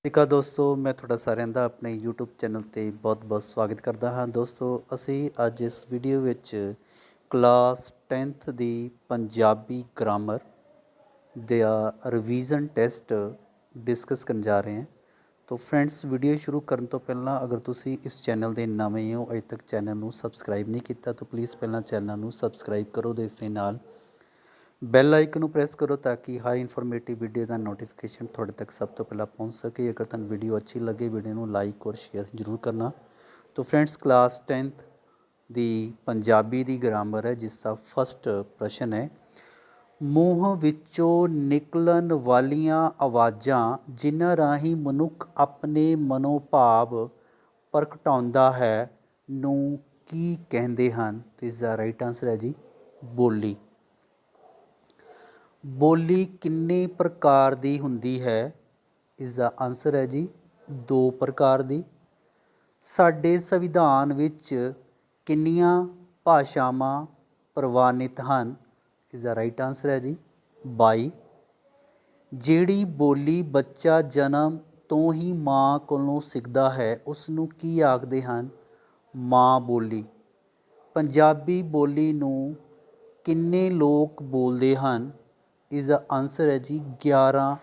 ਠੀਕ ਆ ਦੋਸਤੋ, ਮੈਂ ਤੁਹਾਡਾ ਸਾਰਿਆਂ ਦਾ ਆਪਣੇ YouTube ਚੈਨਲ 'ਤੇ ਬਹੁਤ-ਬਹੁਤ ਸਵਾਗਤ ਕਰਦਾ ਹਾਂ। ਦੋਸਤੋ, ਅਸੀਂ ਅੱਜ ਇਸ ਵੀਡੀਓ ਵਿੱਚ ਕਲਾਸ 10th ਦੀ ਪੰਜਾਬੀ ਗ੍ਰਾਮਰ ਦਾ ਰਿਵੀਜ਼ਨ ਟੈਸਟ ਡਿਸਕਸ ਕਰਨ ਜਾ ਰਹੇ ਹਾਂ। ਤਾਂ ਫਰੈਂਡਸ, ਵੀਡੀਓ ਸ਼ੁਰੂ ਕਰਨ ਤੋਂ ਪਹਿਲਾਂ ਅਗਰ ਤੁਸੀਂ ਇਸ ਚੈਨਲ ਦੇ ਨਵੇਂ ਹੋ, ਅਜੇ ਤੱਕ ਚੈਨਲ ਨੂੰ ਸਬਸਕ੍ਰਾਈਬ ਨਹੀਂ ਕੀਤਾ ਤਾਂ ਪਲੀਜ਼ ਪਹਿਲਾਂ ਚੈਨਲ ਨੂੰ ਸਬਸਕ੍ਰਾਈਬ ਕਰੋ ਅਤੇ ਇਸ ਦੇ ਨਾਲ ਬੈਲ ਆਈਕਨ ਨੂੰ ਪ੍ਰੈਸ ਕਰੋ ਤਾਂ ਕਿ ਹਰ ਇਨਫੋਰਮੇਟਿਵ ਵੀਡੀਓ ਦਾ ਨੋਟੀਫਿਕੇਸ਼ਨ ਤੁਹਾਡੇ ਤੱਕ ਸਭ ਤੋਂ ਪਹਿਲਾਂ ਪਹੁੰਚ ਸਕੇ। ਅਗਰ ਤੁਹਾਨੂੰ ਵੀਡੀਓ ਅੱਛੀ ਲੱਗੇ, ਵੀਡੀਓ ਨੂੰ ਲਾਈਕ ਔਰ ਸ਼ੇਅਰ ਜ਼ਰੂਰ ਕਰਨਾ। ਤਾਂ ਫਰੈਂਡਸ, ਕਲਾਸ 10th ਦੀ ਪੰਜਾਬੀ ਦੀ ਗ੍ਰਾਮਰ ਹੈ, ਜਿਸ ਦਾ ਫਸਟ ਪ੍ਰਸ਼ਨ ਹੈ, ਮੂੰਹ ਵਿੱਚੋਂ ਨਿਕਲਣ ਵਾਲੀਆਂ ਆਵਾਜ਼ਾਂ ਜਿਨ੍ਹਾਂ ਰਾਹੀਂ ਮਨੁੱਖ ਆਪਣੇ ਮਨੋਭਾਵ ਪ੍ਰਗਟਾਉਂਦਾ ਹੈ ਨੂੰ ਕੀ ਕਹਿੰਦੇ ਹਨ? ਤੇ ਇਸ ਦਾ ਰਾਈਟ ਆਨਸਰ ਹੈ ਜੀ ਬੋਲੀ। ਬੋਲੀ ਕਿੰਨੇ ਪ੍ਰਕਾਰ ਦੀ ਹੁੰਦੀ ਹੈ? ਇਸ ਦਾ ਆਨਸਰ ਹੈ ਜੀ 2 ਪ੍ਰਕਾਰ ਦੀ। ਸਾਡੇ ਸੰਵਿਧਾਨ ਵਿੱਚ ਕਿੰਨੀਆਂ ਭਾਸ਼ਾਵਾਂ ਪ੍ਰਵਾਨਿਤ ਹਨ? ਇਸ ਦਾ ਰਾਈਟ ਆਨਸਰ ਹੈ ਜੀ 22। ਜਿਹੜੀ ਬੋਲੀ ਬੱਚਾ ਜਨਮ ਤੋਂ ਹੀ ਮਾਂ ਕੋਲੋਂ ਸਿੱਖਦਾ ਹੈ ਉਸ ਨੂੰ ਕੀ ਆਖਦੇ ਹਨ? ਮਾਂ ਬੋਲੀ। ਪੰਜਾਬੀ ਬੋਲੀ ਨੂੰ ਕਿੰਨੇ ਲੋਕ ਬੋਲਦੇ ਹਨ? ਇਸ ਦਾ ਆਨਸਰ ਹੈ ਜੀ 11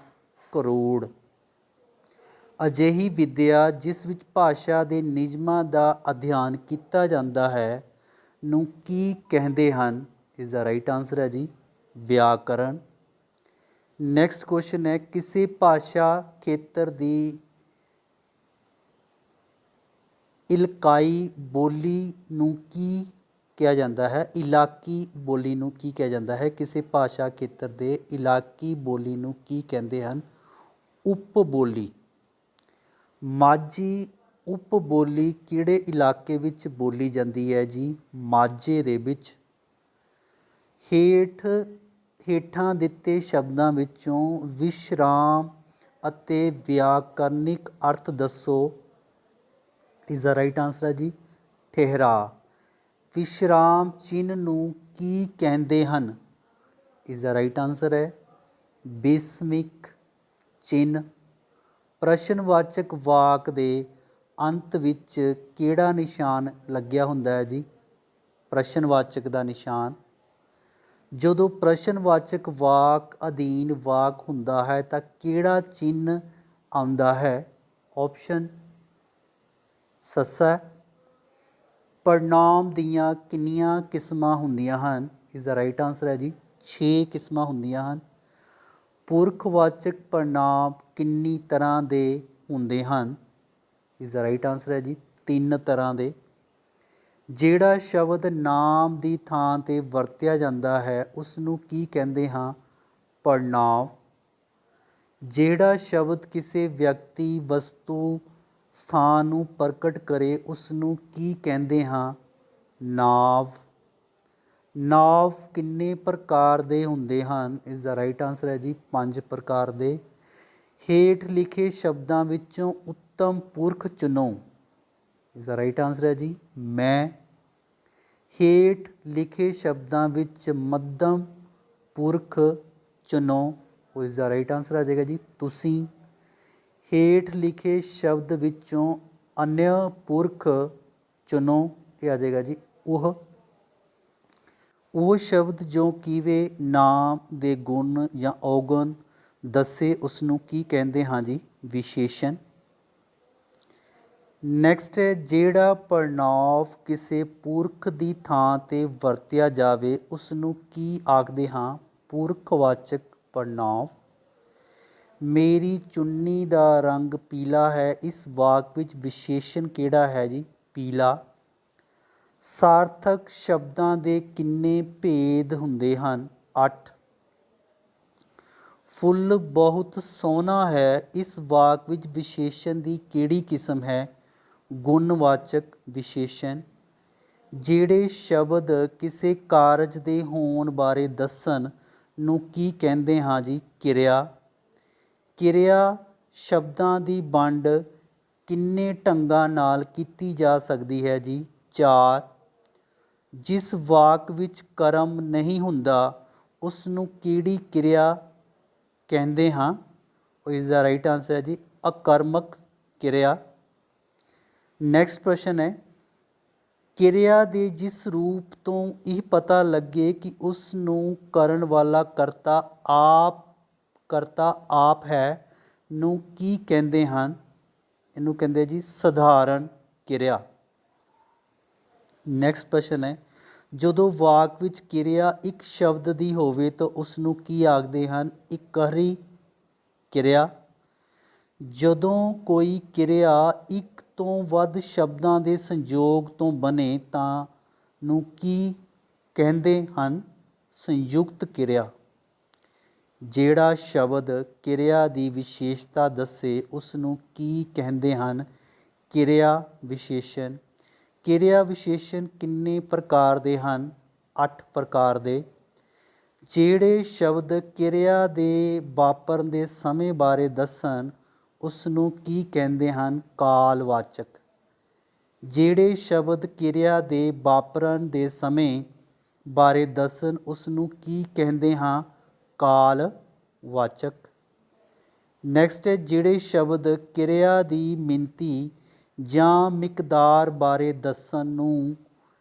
ਕਰੋੜ। ਅਜਿਹੀ ਵਿੱਦਿਆ ਜਿਸ ਵਿੱਚ ਭਾਸ਼ਾ ਦੇ ਨਿਯਮਾਂ ਦਾ ਅਧਿਐਨ ਕੀਤਾ ਜਾਂਦਾ ਹੈ ਨੂੰ ਕੀ ਕਹਿੰਦੇ ਹਨ? ਇਸ ਦਾ ਰਾਈਟ ਆਨਸਰ ਹੈ ਜੀ ਵਿਆਕਰਨ। ਨੈਕਸਟ ਕੁਐਸਚਨ ਹੈ, ਕਿਸੇ ਭਾਸ਼ਾ ਖੇਤਰ ਦੀ ਇਲਾਕਾਈ ਬੋਲੀ ਨੂੰ ਕੀ ਕਿਹਾ ਜਾਂਦਾ ਹੈ? ਇਲਾਕੀ ਬੋਲੀ ਨੂੰ ਕੀ ਕਿਹਾ ਜਾਂਦਾ ਹੈ? ਕਿਸੇ ਭਾਸ਼ਾ ਖੇਤਰ ਦੇ ਇਲਾਕੀ ਬੋਲੀ ਨੂੰ ਕੀ ਕਹਿੰਦੇ ਹਨ? ਉਪ ਬੋਲੀ। ਮਾਝੀ ਉਪ ਬੋਲੀ ਕਿਹੜੇ ਇਲਾਕੇ ਵਿੱਚ ਬੋਲੀ ਜਾਂਦੀ ਹੈ ਜੀ? ਮਾਝੇ ਦੇ ਵਿੱਚ। ਹੇਠਾਂ ਦਿੱਤੇ ਸ਼ਬਦਾਂ ਵਿੱਚੋਂ ਵਿਸ਼ਰਾਮ ਅਤੇ ਵਿਆਕਰਨਿਕ ਅਰਥ ਦੱਸੋ। ਇਸ ਦਾ ਰਾਈਟ ਆਨਸਰ ਹੈ ਜੀ ਠਹਿਰਾ। ਵਿਸ਼ਰਾਮ ਚਿੰਨ੍ਹ ਨੂੰ ਕੀ ਕਹਿੰਦੇ ਹਨ? ਇਸ ਦਾ ਰਾਈਟ ਆਨਸਰ ਹੈ ਬਿਸਮਿਕ ਚਿੰਨ੍ਹ। ਪ੍ਰਸ਼ਨਵਾਚਕ ਵਾਕ ਦੇ ਅੰਤ ਵਿੱਚ ਕਿਹੜਾ ਨਿਸ਼ਾਨ ਲੱਗਿਆ ਹੁੰਦਾ ਹੈ ਜੀ? ਪ੍ਰਸ਼ਨਵਾਚਕ ਦਾ ਨਿਸ਼ਾਨ। ਜਦੋਂ ਪ੍ਰਸ਼ਨਵਾਚਕ ਵਾਕ ਅਧੀਨ ਵਾਕ ਹੁੰਦਾ ਹੈ ਤਾਂ ਕਿਹੜਾ ਚਿੰਨ੍ਹ ਆਉਂਦਾ ਹੈ? ਆਪਸ਼ਨ ਸੱਸਾ। ਪੜਨਾਮ ਦੀਆਂ ਕਿੰਨੀਆਂ ਕਿਸਮਾਂ ਹੁੰਦੀਆਂ ਹਨ? ਇਸ ਦਾ ਰਾਈਟ ਆਨਸਰ ਹੈ ਜੀ 6 ਕਿਸਮਾਂ ਹੁੰਦੀਆਂ ਹਨ। ਪੁਰਖਵਾਚਕ ਪੜਨਾਮ ਕਿੰਨੀ ਤਰ੍ਹਾਂ ਦੇ ਹੁੰਦੇ ਹਨ? ਇਸ ਦਾ ਰਾਈਟ ਆਨਸਰ ਹੈ ਜੀ 3 ਤਰ੍ਹਾਂ ਦੇ। ਜਿਹੜਾ ਸ਼ਬਦ ਨਾਮ ਦੀ ਥਾਂ 'ਤੇ ਵਰਤਿਆ ਜਾਂਦਾ ਹੈ ਉਸ ਨੂੰ ਕੀ ਕਹਿੰਦੇ ਹਾਂ? ਪੜਨਾਂਵ। ਜਿਹੜਾ ਸ਼ਬਦ ਕਿਸੇ ਵਿਅਕਤੀ, ਵਸਤੂ, ਸਥਾਨ ਨੂੰ ਪ੍ਰਗਟ ਕਰੇ ਉਸ ਨੂੰ ਕੀ ਕਹਿੰਦੇ ਹਾਂ? ਨਾਂਵ। ਨਾਂਵ ਕਿੰਨੇ ਪ੍ਰਕਾਰ ਦੇ ਹੁੰਦੇ ਹਨ? ਇਸ ਦਾ ਰਾਈਟ ਆਨਸਰ ਹੈ ਜੀ 5 ਪ੍ਰਕਾਰ ਦੇ। ਹੇਠ ਲਿਖੇ ਸ਼ਬਦਾਂ ਵਿੱਚੋਂ ਉੱਤਮ ਪੁਰਖ ਚੁਣੋ। ਇਸ ਦਾ ਰਾਈਟ ਆਨਸਰ ਹੈ ਜੀ ਮੈਂ। ਹੇਠ ਲਿਖੇ ਸ਼ਬਦਾਂ ਵਿੱਚ ਮੱਧਮ ਪੁਰਖ ਚੁਣੋ। ਇਸ ਦਾ ਰਾਈਟ ਆਨਸਰ ਆ ਜਾਏਗਾ ਜੀ ਤੁਸੀਂ। ਹੇਠ ਲਿਖੇ ਸ਼ਬਦ ਵਿੱਚੋਂ ਅਨਯ ਪੁਰਖ ਚੁਣੋ। ਇਹ ਆ ਜਾਏਗਾ ਜੀ ਉਹ ਸ਼ਬਦ ਜੋ ਕਿਵੇਂ ਨਾਮ ਦੇ ਗੁਣ ਜਾਂ ਔਗੁਣ ਦੱਸੇ ਉਸ ਨੂੰ ਕੀ ਕਹਿੰਦੇ ਹਾਂ ਜੀ? ਵਿਸ਼ੇਸ਼ਣ। ਨੈਕਸਟ ਹੈ, ਜਿਹੜਾ ਪੜਨਾਂਵ ਕਿਸੇ ਪੁਰਖ ਦੀ ਥਾਂ 'ਤੇ ਵਰਤਿਆ ਜਾਵੇ ਉਸ ਨੂੰ ਕੀ ਆਖਦੇ ਹਾਂ? ਪੁਰਖਵਾਚਕ ਪੜਨਾਂਵ। ਮੇਰੀ ਚੁੰਨੀ ਦਾ ਰੰਗ ਪੀਲਾ ਹੈ। ਇਸ ਵਾਕ ਵਿੱਚ ਵਿਸ਼ੇਸ਼ਣ ਕਿਹੜਾ ਹੈ ਜੀ? ਪੀਲਾ। ਸਾਰਥਕ ਸ਼ਬਦਾਂ ਦੇ ਕਿੰਨੇ ਭੇਦ ਹੁੰਦੇ ਹਨ? 8। ਫੁੱਲ ਬਹੁਤ ਸੋਹਣਾ ਹੈ। ਇਸ ਵਾਕ ਵਿੱਚ ਵਿਸ਼ੇਸ਼ਣ ਦੀ ਕਿਹੜੀ ਕਿਸਮ ਹੈ? ਗੁਣਵਾਚਕ ਵਿਸ਼ੇਸ਼ਣ। ਜਿਹੜੇ ਸ਼ਬਦ ਕਿਸੇ ਕਾਰਜ ਦੇ ਹੋਣ ਬਾਰੇ ਦੱਸਣ ਨੂੰ ਕੀ ਕਹਿੰਦੇ ਹਾਂ ਜੀ? ਕਿਰਿਆ। ਕਿਰਿਆ ਸ਼ਬਦਾਂ ਦੀ ਵੰਡ ਕਿੰਨੇ ਢੰਗਾਂ ਨਾਲ ਕੀਤੀ ਜਾ ਸਕਦੀ ਹੈ ਜੀ? 4। ਜਿਸ ਵਾਕ ਵਿੱਚ ਕਰਮ ਨਹੀਂ ਹੁੰਦਾ ਉਸ ਨੂੰ ਕਿਹੜੀ ਕਿਰਿਆ ਕਹਿੰਦੇ ਹਾਂ? ਇਸ ਦਾ ਰਾਈਟ ਆਨਸਰ ਹੈ ਜੀ ਅਕਰਮਕ ਕਿਰਿਆ। ਨੈਕਸਟ ਪ੍ਰਸ਼ਨ ਹੈ, ਕਿਰਿਆ ਦੇ ਜਿਸ ਰੂਪ ਤੋਂ ਇਹ ਪਤਾ ਲੱਗੇ ਕਿ ਉਸ ਨੂੰ ਕਰਨ ਵਾਲਾ ਕਰਤਾ ਆਪ ਹੈ ਨੂੰ ਕੀ ਕਹਿੰਦੇ ਹਨ? ਇਹਨੂੰ ਕਹਿੰਦੇ ਜੀ ਸਧਾਰਨ ਕਿਰਿਆ। ਨੈਕਸਟ ਪ੍ਰਸ਼ਨ ਹੈ, ਜਦੋਂ ਵਾਕ ਵਿੱਚ ਕਿਰਿਆ ਇੱਕ ਸ਼ਬਦ ਦੀ ਹੋਵੇ ਤਾਂ ਉਸ ਨੂੰ ਕੀ ਆਖਦੇ ਹਨ? ਇਕਹਿਰੀ ਕਿਰਿਆ। ਜਦੋਂ ਕੋਈ ਕਿਰਿਆ ਇੱਕ ਤੋਂ ਵੱਧ ਸ਼ਬਦਾਂ ਦੇ ਸੰਯੋਗ ਤੋਂ ਬਣੇ ਤਾਂ ਨੂੰ ਕੀ ਕਹਿੰਦੇ ਹਨ? ਸੰਯੁਕਤ ਕਿਰਿਆ। ਜਿਹੜਾ ਸ਼ਬਦ ਕਿਰਿਆ ਦੀ ਵਿਸ਼ੇਸ਼ਤਾ ਦੱਸੇ ਉਸ ਨੂੰ ਕੀ ਕਹਿੰਦੇ ਹਨ? ਕਿਰਿਆ ਵਿਸ਼ੇਸ਼ਣ। ਕਿਰਿਆ ਵਿਸ਼ੇਸ਼ਣ ਕਿੰਨੇ ਪ੍ਰਕਾਰ ਦੇ ਹਨ? 8 ਪ੍ਰਕਾਰ ਦੇ। ਜਿਹੜੇ ਸ਼ਬਦ ਕਿਰਿਆ ਦੇ ਵਾਪਰਨ ਦੇ ਸਮੇਂ ਬਾਰੇ ਦੱਸਣ ਉਸ ਨੂੰ ਕੀ ਕਹਿੰਦੇ ਹਨ? ਕਾਲਵਾਚਕ। ਜਿਹੜੇ ਸ਼ਬਦ ਕਿਰਿਆ ਦੇ ਵਾਪਰਨ ਦੇ ਸਮੇਂ ਬਾਰੇ ਦੱਸਣ ਉਸ ਨੂੰ ਕੀ ਕਹਿੰਦੇ ਹਾਂ? ਕਾਲਵਾਚਕ। ਨੈਕਸਟ ਹੈ, ਜਿਹੜੇ ਸ਼ਬਦ ਕਿਰਿਆ ਦੀ ਮਿਣਤੀ ਜਾਂ ਮਿਕਦਾਰ ਬਾਰੇ ਦੱਸਣ ਨੂੰ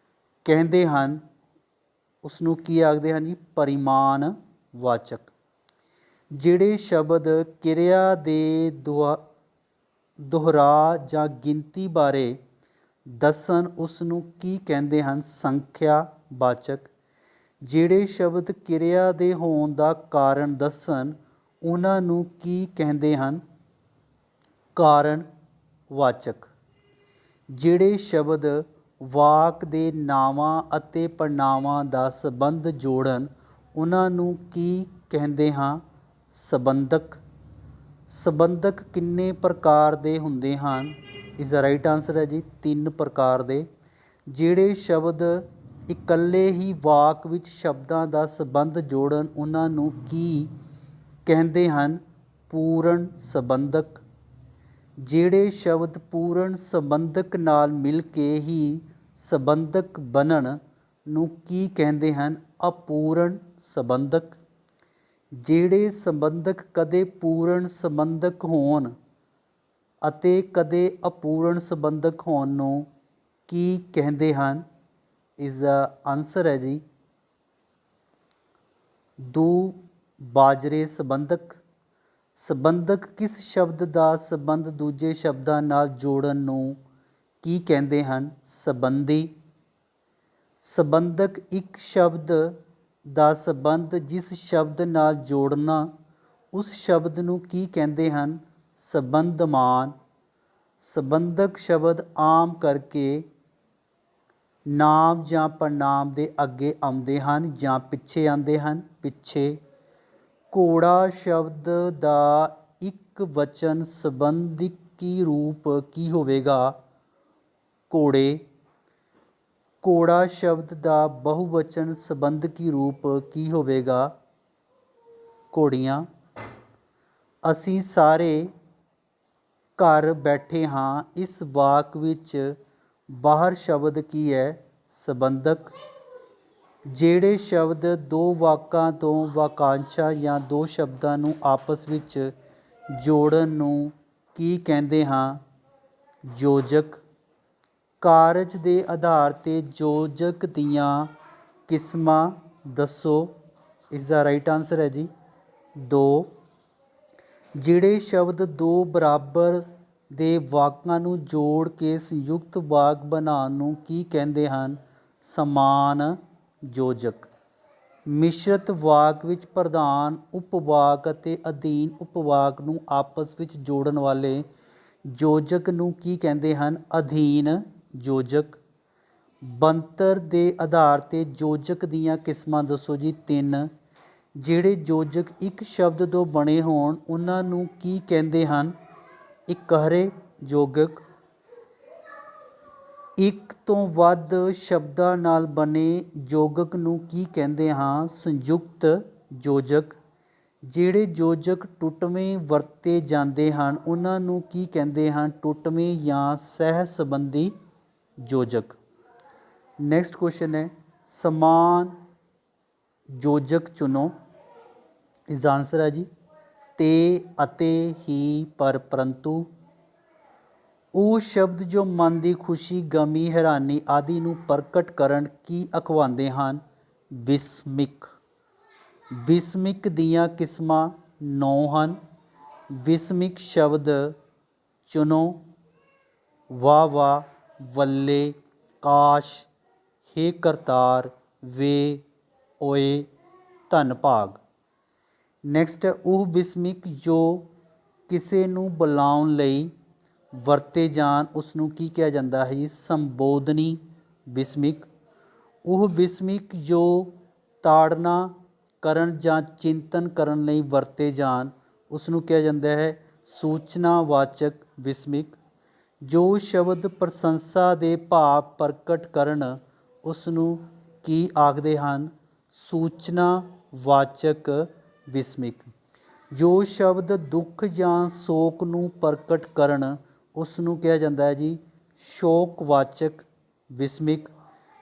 ਕਹਿੰਦੇ ਹਨ ਉਸ ਨੂੰ ਕੀ ਆਖਦੇ ਹਨ ਜੀ? ਪਰਿਮਾਣਵਾਚਕ। ਜਿਹੜੇ ਸ਼ਬਦ ਕਿਰਿਆ ਦੇ ਦੁਹਰਾ ਜਾਂ ਗਿਣਤੀ ਬਾਰੇ ਦੱਸਣ ਉਸ ਨੂੰ ਕੀ ਕਹਿੰਦੇ ਹਨ? ਸੰਖਿਆਵਾਚਕ। ਜਿਹੜੇ ਸ਼ਬਦ ਕਿਰਿਆ ਦੇ ਹੋਣ ਦਾ ਕਾਰਨ ਦੱਸਣ ਉਹਨਾਂ ਨੂੰ ਕੀ ਕਹਿੰਦੇ ਹਨ? ਕਾਰਣਵਾਚਕ। ਜਿਹੜੇ ਸ਼ਬਦ ਵਾਕ ਦੇ ਨਾਵਾਂ ਅਤੇ ਪੜਨਾਵਾਂ ਦਾ ਸੰਬੰਧ ਜੋੜਨ ਉਹਨਾਂ ਨੂੰ ਕੀ ਕਹਿੰਦੇ ਹਾਂ? ਸੰਬੰਧਕ। ਸੰਬੰਧਕ ਕਿੰਨੇ ਪ੍ਰਕਾਰ ਦੇ ਹੁੰਦੇ ਹਨ? ਇਸ ਦਾ ਰਾਈਟ ਆਨਸਰ ਹੈ ਜੀ 3 ਪ੍ਰਕਾਰ ਦੇ। ਜਿਹੜੇ ਸ਼ਬਦ ਇਕੱਲੇ ਹੀ ਵਾਕ ਵਿੱਚ ਸ਼ਬਦਾਂ ਦਾ ਸੰਬੰਧ ਜੋੜਨ ਉਹਨਾਂ ਨੂੰ ਕੀ ਕਹਿੰਦੇ ਹਨ? ਪੂਰਨ ਸੰਬੰਧਕ। ਜਿਹੜੇ ਸ਼ਬਦ ਪੂਰਨ ਸੰਬੰਧਕ ਨਾਲ ਮਿਲ ਕੇ ਹੀ ਸੰਬੰਧਕ ਬਣਨ ਨੂੰ ਕੀ ਕਹਿੰਦੇ ਹਨ? ਅਪੂਰਨ ਸੰਬੰਧਕ। ਜਿਹੜੇ ਸੰਬੰਧਕ ਕਦੇ ਪੂਰਨ ਸੰਬੰਧਕ ਹੋਣ ਅਤੇ ਕਦੇ ਅਪੂਰਨ ਸੰਬੰਧਕ ਹੋਣ ਨੂੰ ਕੀ ਕਹਿੰਦੇ ਹਨ? ਇਸ ਦਾ ਆਨਸਰ ਹੈ ਜੀ ਦੁਬਾਜਰੇ ਸੰਬੰਧਕ। ਸੰਬੰਧਕ ਕਿਸ ਸ਼ਬਦ ਦਾ ਸੰਬੰਧ ਦੂਜੇ ਸ਼ਬਦਾਂ ਨਾਲ ਜੋੜਨ ਨੂੰ ਕੀ ਕਹਿੰਦੇ ਹਨ? ਸੰਬੰਧੀ। ਸੰਬੰਧਕ ਇੱਕ ਸ਼ਬਦ ਦਾ ਸੰਬੰਧ ਜਿਸ ਸ਼ਬਦ ਨਾਲ ਜੋੜਨਾ ਉਸ ਸ਼ਬਦ ਨੂੰ ਕੀ ਕਹਿੰਦੇ ਹਨ? ਸੰਬੰਧਮਾਨ। ਸੰਬੰਧਕ ਸ਼ਬਦ ਆਮ ਕਰਕੇ ਨਾਮ ਜਾਂ ਪੜਨਾਮ ਦੇ ਅੱਗੇ ਆਉਂਦੇ ਹਨ ਜਾਂ ਪਿੱਛੇ ਆਉਂਦੇ ਹਨ। ਪਿੱਛੇ। ਘੋੜਾ ਸ਼ਬਦ ਦਾ ਇੱਕ ਵਚਨ ਸੰਬੰਧਕੀ ਰੂਪ ਕੀ ਹੋਵੇਗਾ? ਘੋੜੇ। ਘੋੜਾ ਸ਼ਬਦ ਦਾ ਬਹੁਵਚਨ ਸੰਬੰਧਕੀ ਰੂਪ ਕੀ ਹੋਵੇਗਾ? ਘੋੜੀਆਂ। ਅਸੀਂ ਸਾਰੇ ਘਰ ਬੈਠੇ ਹਾਂ ਇਸ ਵਾਕ ਵਿੱਚ ਬਾਹਰ ਸ਼ਬਦ ਕੀ ਹੈ? ਸੰਬੰਧਕ। ਜਿਹੜੇ ਸ਼ਬਦ ਦੋ ਵਾਕਾਂ ਤੋਂ ਵਾਕਾਂਸ਼ਾਂ ਜਾਂ ਦੋ ਸ਼ਬਦਾਂ ਨੂੰ ਆਪਸ ਵਿੱਚ ਜੋੜਨ ਨੂੰ ਕੀ ਕਹਿੰਦੇ ਹਾਂ? ਯੋਜਕ। ਕਾਰਜ ਦੇ ਆਧਾਰ 'ਤੇ ਯੋਜਕ ਦੀਆਂ ਕਿਸਮਾਂ ਦੱਸੋ। ਇਸ ਦਾ ਰਾਈਟ ਆਨਸਰ ਹੈ ਜੀ 2। ਜਿਹੜੇ ਸ਼ਬਦ ਦੋ ਬਰਾਬਰ ਦੇ ਵਾਕਾਂ ਨੂੰ ਜੋੜ ਕੇ ਸੰਯੁਕਤ ਵਾਕ ਬਣਾਉਣ ਨੂੰ ਕੀ ਕਹਿੰਦੇ ਹਨ? ਸਮਾਨ ਯੋਜਕ। ਮਿਸ਼ਰਤ ਵਾਕ ਵਿੱਚ ਪ੍ਰਧਾਨ ਉਪਵਾਕ ਅਤੇ ਅਧੀਨ ਉਪਵਾਕ ਨੂੰ ਆਪਸ ਵਿੱਚ ਜੋੜਨ ਵਾਲੇ ਯੋਜਕ ਨੂੰ ਕੀ ਕਹਿੰਦੇ ਹਨ? ਅਧੀਨ ਯੋਜਕ। ਬਣਤਰ ਦੇ ਆਧਾਰ 'ਤੇ ਯੋਜਕ ਦੀਆਂ ਕਿਸਮਾਂ ਦੱਸੋ ਜੀ 3। ਜਿਹੜੇ ਯੋਜਕ ਇੱਕ ਸ਼ਬਦ ਤੋਂ ਬਣੇ ਹੋਣ ਉਹਨਾਂ ਨੂੰ ਕੀ ਕਹਿੰਦੇ ਹਨ? ਇਕਹਿਰੇ ਯੋਜਕ। ਇੱਕ ਤੋਂ ਵੱਧ ਸ਼ਬਦਾਂ ਨਾਲ ਬਣੇ ਯੋਜਕ ਨੂੰ ਕੀ ਕਹਿੰਦੇ ਹਾਂ? ਸੰਯੁਕਤ ਯੋਜਕ। ਜਿਹੜੇ ਯੋਜਕ ਟੁੱਟਵੇਂ ਵਰਤੇ ਜਾਂਦੇ ਹਨ ਉਹਨਾਂ ਨੂੰ ਕੀ ਕਹਿੰਦੇ ਹਨ? ਟੁੱਟਵੇਂ ਜਾਂ ਸਹਿ ਸੰਬੰਧੀ ਯੋਜਕ। ਨੈਕਸਟ ਕੁਐਸਚਨ ਹੈ, ਸਮਾਨ ਯੋਜਕ ਚੁਣੋ। ਇਸ ਦਾ ਆਨਸਰ ਹੈ ਜੀ ਤੇ ਅਤੇ ਹੀ ਪਰ ਪਰੰਤੂ। ਉਹ ਸ਼ਬਦ ਜੋ ਮਨ ਦੀ ਖੁਸ਼ੀ ਗਮੀ ਹੈਰਾਨੀ ਆਦਿ ਨੂੰ ਪ੍ਰਗਟ ਕਰਨ ਕੀ ਅਖਵਾਉਂਦੇ ਹਨ। ਵਿਸਮਿਕ। ਵਿਸਮਿਕ ਦੀਆਂ ਕਿਸਮਾਂ 9 ਹਨ। ਵਿਸਮਿਕ ਸ਼ਬਦ ਚੁਣੋ। ਵਾਹ ਵਾਹ, ਵੱਲੇ, ਕਾਸ਼, ਹੇ ਕਰਤਾਰ, ਵੇ, ਓਏ, ਧੰਨ ਭਾਗ। ਨੈਕਸਟ, ਉਹ ਵਿਸਮਿਕ ਜੋ ਕਿਸੇ ਨੂੰ ਬੁਲਾਉਣ ਲਈ ਵਰਤੇ ਜਾਣ ਉਸ ਨੂੰ ਕੀ ਕਿਹਾ ਜਾਂਦਾ ਹੈ ਜੀ। ਸੰਬੋਧਨੀ ਵਿਸਮਿਕ। ਉਹ ਵਿਸਮਿਕ ਜੋ ਤਾੜਨਾ ਕਰਨ ਜਾਂ ਚਿੰਤਨ ਕਰਨ ਲਈ ਵਰਤੇ ਜਾਣ ਉਸ ਨੂੰ ਕਿਹਾ ਜਾਂਦਾ ਹੈ ਸੂਚਨਾਵਾਚਕ ਵਿਸਮਿਕ। ਜੋ ਸ਼ਬਦ ਪ੍ਰਸ਼ੰਸਾ ਦੇ ਭਾਵ ਪ੍ਰਗਟ ਕਰਨ ਉਸ ਨੂੰ ਕੀ ਆਖਦੇ ਹਨ। ਸੂਚਨਾਵਾਚਕ ਵਿਸਮਿਕ। ਜੋ ਸ਼ਬਦ ਦੁੱਖ ਜਾਂ ਸ਼ੋਕ ਨੂੰ ਪ੍ਰਗਟ ਕਰਨ ਉਸ ਨੂੰ ਕਿਹਾ ਜਾਂਦਾ ਹੈ ਜੀ ਸ਼ੋਕਵਾਚਕ ਵਿਸਮਿਕ।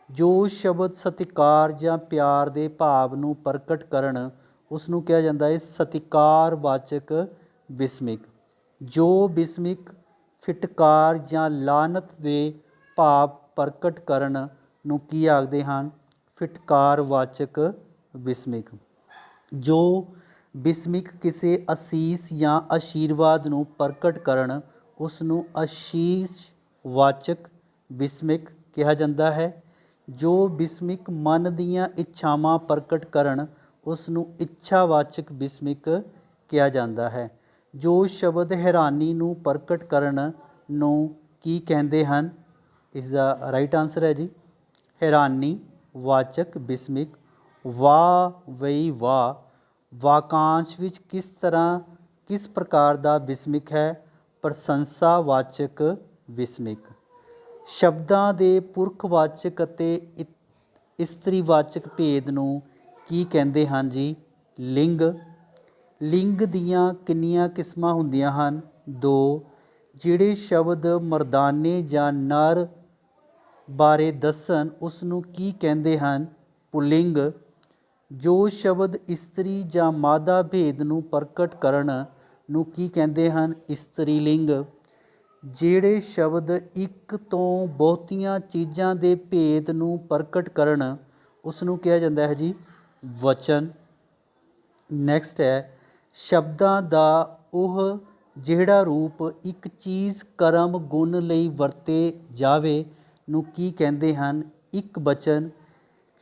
ਜੋ ਸ਼ਬਦ ਸਤਿਕਾਰ ਜਾਂ ਪਿਆਰ ਦੇ ਭਾਵ ਨੂੰ ਪ੍ਰਗਟ ਕਰਨ ਉਸ ਨੂੰ ਕਿਹਾ ਜਾਂਦਾ ਹੈ ਸਤਿਕਾਰਵਾਚਕ ਵਿਸਮਿਕ। ਜੋ ਵਿਸਮਿਕ ਫਿਟਕਾਰ ਜਾਂ ਲਾਨਤ ਦੇ ਭਾਵ ਪ੍ਰਗਟ ਕਰਨ ਨੂੰ ਕੀ ਆਖਦੇ ਹਨ। ਫਿਟਕਾਰਵਾਚਕ ਵਿਸਮਿਕ। ਜੋ ਵਿਸਮਿਕ ਕਿਸੇ ਅਸੀਸ ਜਾਂ ਆਸ਼ੀਰਵਾਦ ਨੂੰ ਪ੍ਰਗਟ ਕਰਨ ਉਸ ਨੂੰ ਅਸ਼ੀਸ਼ਵਾਚਕ ਵਿਸਮਿਕ ਕਿਹਾ ਜਾਂਦਾ ਹੈ। ਜੋ ਵਿਸਮਿਕ ਮਨ ਦੀਆਂ ਇੱਛਾਵਾਂ ਪ੍ਰਗਟ ਕਰਨ ਉਸ ਨੂੰ ਇੱਛਾਵਾਚਕ ਵਿਸਮਿਕ ਕਿਹਾ ਜਾਂਦਾ ਹੈ। ਜੋ ਸ਼ਬਦ ਹੈਰਾਨੀ ਨੂੰ ਪ੍ਰਗਟ ਕਰਨ ਨੂੰ ਕੀ ਕਹਿੰਦੇ ਹਨ। ਇਸ ਦਾ ਰਾਈਟ ਆਨਸਰ ਹੈ ਜੀ ਹੈਰਾਨੀ ਵਾਚਕ ਵਿਸਮਿਕ। ਵਾਹ ਵਈ ਵਾਹ ਵਾਕਾਂਸ਼ ਵਿੱਚ ਕਿਸ ਪ੍ਰਕਾਰ ਦਾ ਵਿਸਮਿਕ ਹੈ। ਪ੍ਰਸ਼ੰਸਾਵਾਚਕ ਵਿਸਮਿਕ। ਸ਼ਬਦਾਂ ਦੇ ਪੁਰਖਵਾਚਕ ਅਤੇ ਇਸਤਰੀਵਾਚਕ ਭੇਦ ਨੂੰ ਕੀ ਕਹਿੰਦੇ ਹਨ ਜੀ। ਲਿੰਗ। ਲਿੰਗ ਦੀਆਂ ਕਿੰਨੀਆਂ ਕਿਸਮਾਂ ਹੁੰਦੀਆਂ ਹਨ। 2। ਜਿਹੜੇ ਸ਼ਬਦ ਮਰਦਾਨੇ ਜਾਂ ਨਰ ਬਾਰੇ ਦੱਸਣ ਉਸ ਨੂੰ ਕੀ ਕਹਿੰਦੇ ਹਨ। ਪੁਲਿੰਗ। ਜੋ ਸ਼ਬਦ ਇਸਤਰੀ ਜਾਂ ਮਾਦਾ ਭੇਦ ਨੂੰ ਪ੍ਰਗਟ ਕਰਨ ਨੂੰ ਕੀ ਕਹਿੰਦੇ ਹਨ। ਇਸਤਰੀ ਲਿੰਗ। ਜਿਹੜੇ ਸ਼ਬਦ ਇੱਕ ਤੋਂ ਬਹੁਤੀਆਂ ਚੀਜ਼ਾਂ ਦੇ ਭੇਦ ਨੂੰ ਪ੍ਰਗਟ ਕਰਨ ਉਸ ਨੂੰ ਕਿਹਾ ਜਾਂਦਾ ਹੈ ਜੀ ਵਚਨ। ਨੈਕਸਟ ਹੈ ਸ਼ਬਦਾਂ ਦਾ ਉਹ ਜਿਹੜਾ ਰੂਪ ਇੱਕ ਚੀਜ਼ ਕਰਮ ਗੁਣ ਲਈ ਵਰਤੇ ਜਾਵੇ ਨੂੰ ਕੀ ਕਹਿੰਦੇ ਹਨ। ਇੱਕ ਵਚਨ।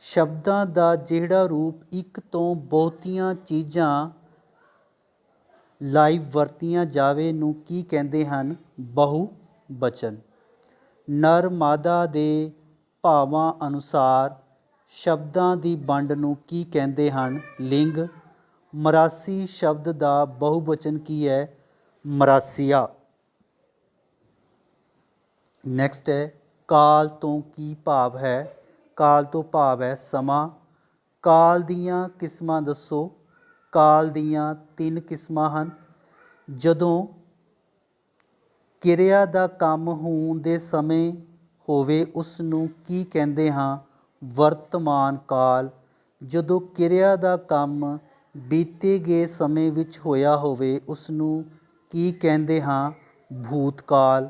ਸ਼ਬਦਾਂ ਦਾ ਜਿਹੜਾ ਰੂਪ ਇੱਕ ਤੋਂ ਬਹੁਤੀਆਂ ਚੀਜ਼ਾਂ ਲਈ ਵਰਤੀਆਂ ਜਾਵੇ ਨੂੰ ਕੀ ਕਹਿੰਦੇ ਹਨ। ਬਹੁ ਵਚਨ। ਨਰ ਮਾਦਾ ਦੇ ਭਾਵਾਂ ਅਨੁਸਾਰ ਸ਼ਬਦਾਂ ਦੀ ਵੰਡ ਨੂੰ ਕੀ ਕਹਿੰਦੇ ਹਨ। ਲਿੰਗ। ਮਰਾਸੀ ਸ਼ਬਦ ਦਾ ਬਹੁਵਚਨ ਕੀ ਹੈ। ਮਰਾਸੀਆ। ਨੈਕਸਟ ਹੈ ਕਾਲ ਤੋਂ ਕੀ ਭਾਵ ਹੈ। ਕਾਲ ਤੋਂ ਭਾਵ ਹੈ ਸਮਾਂ। ਕਾਲ ਦੀਆਂ ਕਿਸਮਾਂ ਦੱਸੋ। ਕਾਲ ਦੀਆਂ 3 ਕਿਸਮਾਂ ਹਨ। ਜਦੋਂ ਕਿਰਿਆ ਦਾ ਕੰਮ ਹੋਣ ਦੇ ਸਮੇਂ ਹੋਵੇ ਉਸ ਨੂੰ ਕੀ ਕਹਿੰਦੇ ਹਾਂ। ਵਰਤਮਾਨ ਕਾਲ। ਜਦੋਂ ਕਿਰਿਆ ਦਾ ਕੰਮ ਬੀਤੇ ਗਏ ਸਮੇਂ ਵਿੱਚ ਹੋਇਆ ਹੋਵੇ ਉਸ ਨੂੰ ਕੀ ਕਹਿੰਦੇ ਹਾਂ। ਭੂਤਕਾਲ।